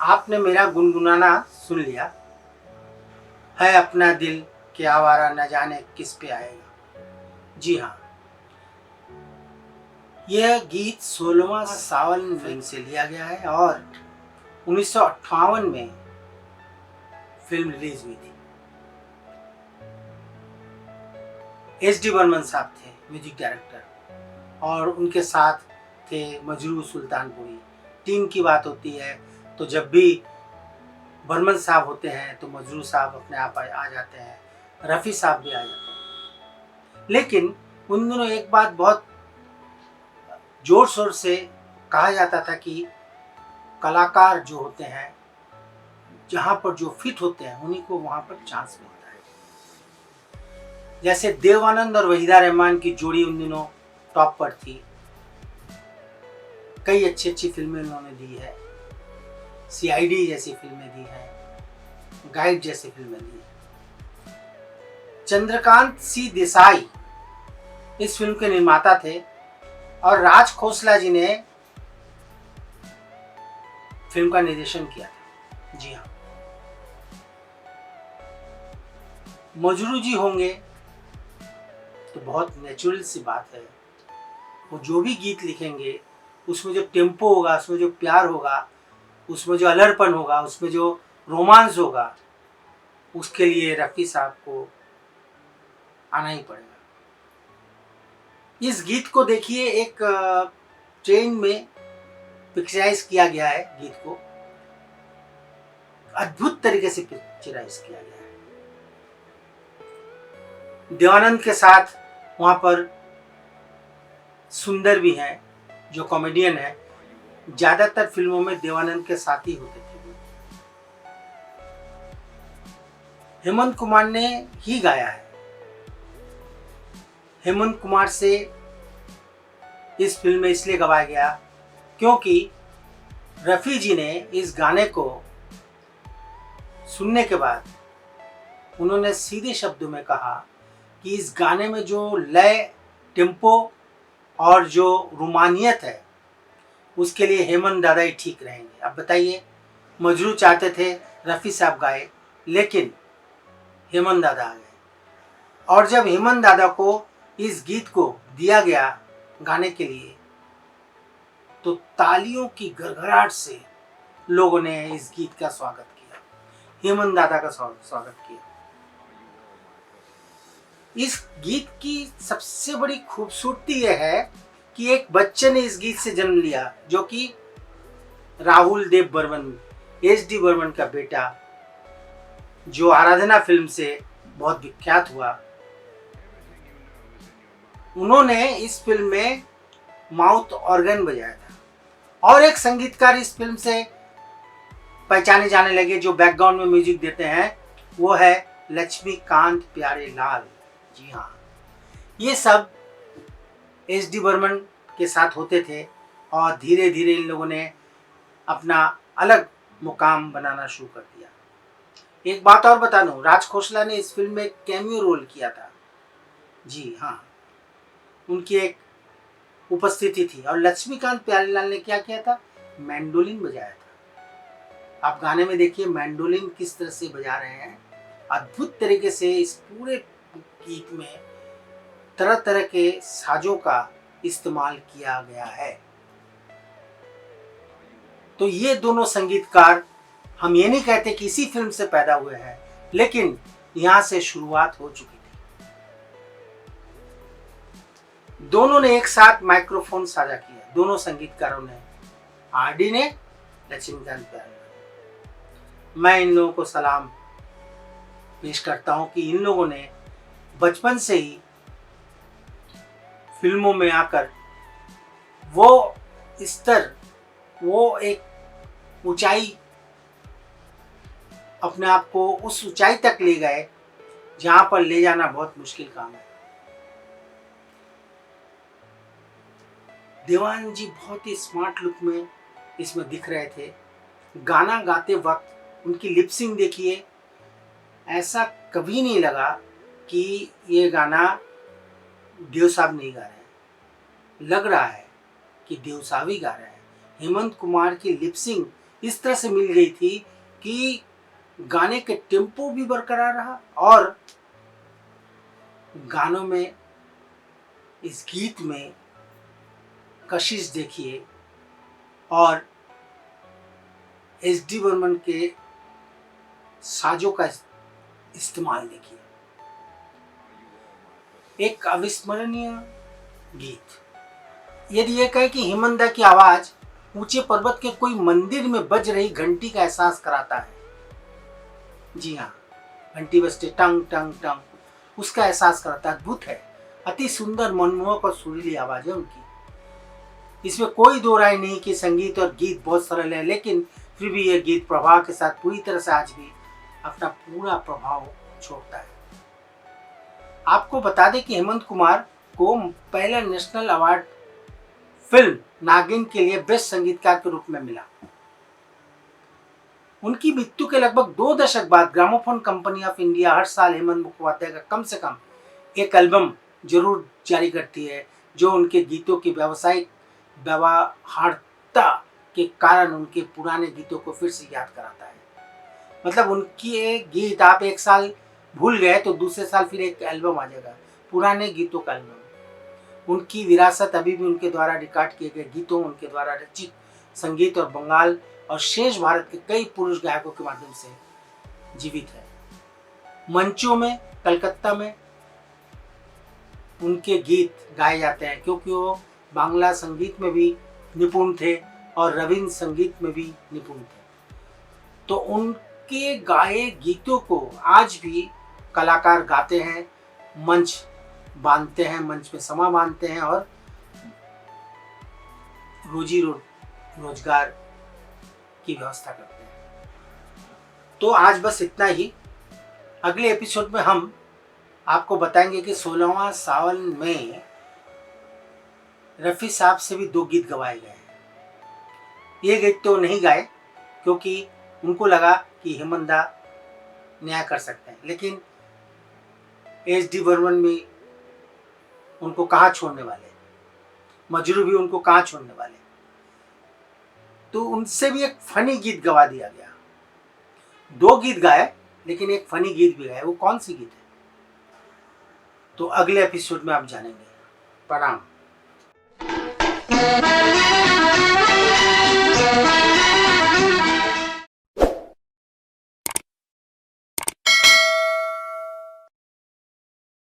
आपने मेरा गुनगुनाना सुन लिया है, अपना दिल के आवारा न जाने किस पे आएगा। जी हाँ, यह गीत 16वां सावन फिल्म से लिया गया है और 1958 में फिल्म रिलीज हुई थी। एस डी बर्मन साहब थे म्यूजिक डायरेक्टर और उनके साथ थे मजरू सुल्तानपुरी। टीम की बात होती है तो जब भी बर्मन साहब होते हैं तो मजरू साहब अपने आप आ जाते हैं, रफ़ी साहब भी आ जाते हैं। लेकिन उन दिनों एक बात बहुत जोर शोर से कहा जाता था कि कलाकार जो होते हैं जहाँ पर जो फिट होते हैं उन्हीं को वहाँ पर चांस मिलता है। जैसे देवानंद और वहीदा रहमान की जोड़ी उन दिनों टॉप पर थी। कई अच्छी अच्छी फिल्में उन्होंने दी है, CID जैसी फिल्में दी हैं, गाइड जैसी फिल्में दी हैं। चंद्रकांत सी देसाई इस फिल्म के निर्माता थे और राज खोसला जी ने फिल्म का निर्देशन किया था। जी हाँ, मजरू जी होंगे तो बहुत नेचुरल सी बात है, वो जो भी गीत लिखेंगे उसमें जो टेम्पो होगा, उसमें जो प्यार होगा, उसमें जो अलरपन होगा, उसमें जो रोमांस होगा, उसके लिए रफ़ी साहब को आना ही पड़ेगा। इस गीत को देखिए, एक ट्रेन में पिक्चराइज किया गया है। गीत को अद्भुत तरीके से पिक्चराइज किया गया है। देवानंद के साथ वहाँ पर सुंदर भी हैं जो कॉमेडियन है। ज़्यादातर फिल्मों में देवानंद के साथ ही होते थे। हेमंत कुमार ने ही गाया है। हेमंत कुमार से इस फिल्म में इसलिए गवाया गया क्योंकि रफ़ी जी ने इस गाने को सुनने के बाद उन्होंने सीधे शब्दों में कहा कि इस गाने में जो लय, टेम्पो और जो रूमानियत है उसके लिए हेमंत दादा ही ठीक रहेंगे। अब बताइए, मजरू चाहते थे रफ़ी साहब गाए, लेकिन हेमंत दादा आ गए और जब हेमंत दादा को इस गीत को दिया गया गाने के लिए तो तालियों की गड़गड़ाहट से लोगों ने इस गीत का स्वागत किया, हेमंत दादा का स्वागत किया। इस गीत की सबसे बड़ी खूबसूरती यह है कि एक बच्चे ने इस गीत से जन्म लिया जो कि राहुल देव बर्मन, SD बर्मन का बेटा, जो आराधना फिल्म से बहुत विख्यात हुआ। उन्होंने इस फिल्म में माउथ ऑर्गन बजाया था और एक संगीतकार इस फिल्म से पहचाने जाने लगे जो बैकग्राउंड में म्यूजिक देते हैं, वो है लक्ष्मीकांत प्यारे लाल। जी हाँ, ये सब SD बर्मन के साथ होते थे और धीरे धीरे इन लोगों ने अपना अलग मुकाम बनाना शुरू कर दिया। एक बात और बता दूं, राज खोसला ने इस फिल्म में कैमियो रोल किया था। जी हाँ, उनकी एक उपस्थिति थी। और लक्ष्मीकांत प्यारेलाल ने क्या किया था, मैंडोलिन बजाया था। आप गाने में देखिए मैंडोलिन किस तरह से बजा रहे हैं, अद्भुत तरीके से। इस पूरे गीत में तरह तरह के साजों का इस्तेमाल किया गया है। तो ये दोनों संगीतकार, हम ये नहीं कहते कि इसी फिल्म से पैदा हुए हैं, लेकिन यहाँ से शुरुआत हो चुकी थी। दोनों ने एक साथ माइक्रोफोन साझा किया, दोनों संगीतकारों ने, RD ने, लक्ष्मीकांत प्यारेलाल। मैं इन लोगों को सलाम पेश करता हूँ कि इन लोगों ने बचपन से ही फिल्मों में आकर वो स्तर, वो एक ऊंचाई, अपने आप को उस ऊंचाई तक ले गए जहां पर ले जाना बहुत मुश्किल काम है। देवानंद जी बहुत ही स्मार्ट लुक में इसमें दिख रहे थे। गाना गाते वक्त उनकी लिपसिंग देखिए, ऐसा कभी नहीं लगा कि ये गाना देव साहब नहीं गा रहे हैं, लग रहा है कि देव साहब ही गा रहे हैं। हेमंत कुमार की लिपसिंग इस तरह से मिल गई थी कि गाने के टेम्पो भी बरकरार रहा और गानों में, इस गीत में कशिश देखिए और एस.डी. बर्मन के साजों का इस्तेमाल देखिए। एक अविस्मरणीय गीत। यदि ये कहे कि हेमंत की आवाज ऊंचे पर्वत के कोई मंदिर में बज रही घंटी का एहसास कराता है, जी हाँ, घंटी बजते टंग टंग टंग, उसका एहसास कराता है। अद्भुत है, अति सुंदर, मनमोहक और सुरीली आवाज है उनकी। इसमें कोई दो राय नहीं कि संगीत और गीत बहुत सरल है, लेकिन फिर भी यह गीत प्रभाव के साथ पूरी तरह से आज भी अपना पूरा प्रभाव छोड़ता है। आपको बता दें कि हेमंत कुमार को पहला नेशनल अवार्ड फिल्म नागिन के लिए बेस्ट संगीतकार के रूप में मिला। उनकी मृत्यु के लगभग 2 दशक बाद ग्रामोफोन कंपनी ऑफ इंडिया हर साल हेमंत मुखोपाध्याय का कम से कम एक एल्बम जरूर जारी करती है, जो उनके गीतों की व्यावसायिक व्यवहार्यता के कारण उनके पुराने गीतों को फिर से याद कराता है। मतलब उनकी एक गीत आप एक साल भूल गए तो दूसरे साल फिर एक एल्बम आ जाएगा, पुराने गीतों का एल्बम। उनकी विरासत अभी भी उनके द्वारा रिकॉर्ड किए गए गीतों, उनके द्वारा रचित संगीत और बंगाल और शेष भारत के कई पुरुष गायकों के माध्यम से जीवित है। मंचों में, कलकत्ता में उनके गीत गाए जाते हैं, क्योंकि वो बांग्ला संगीत में भी निपुण थे और रवींद्र संगीत में भी निपुण थे। तो उनके गाए गीतों को आज भी कलाकार गाते हैं, मंच बांधते हैं, मंच में समा बांधते हैं और रोजी रोजगार की व्यवस्था करते हैं। तो आज बस इतना ही। अगले एपिसोड में हम आपको बताएंगे कि 16वां सावन में रफ़ी साहब से भी 2 गीत गवाए गए हैं। ये गीत तो नहीं गाए क्योंकि उनको लगा कि हेमंत दा न्याय कर सकते हैं, लेकिन एस.डी. बर्मन भी उनको कहाँ छोड़ने वाले, मजरू भी उनको कहाँ छोड़ने वाले। तो उनसे भी एक फनी गीत गवा दिया गया। 2 गीत गाए लेकिन एक फनी गीत भी गाए। वो कौन सी गीत है तो अगले एपिसोड में आप जानेंगे। प्रणाम।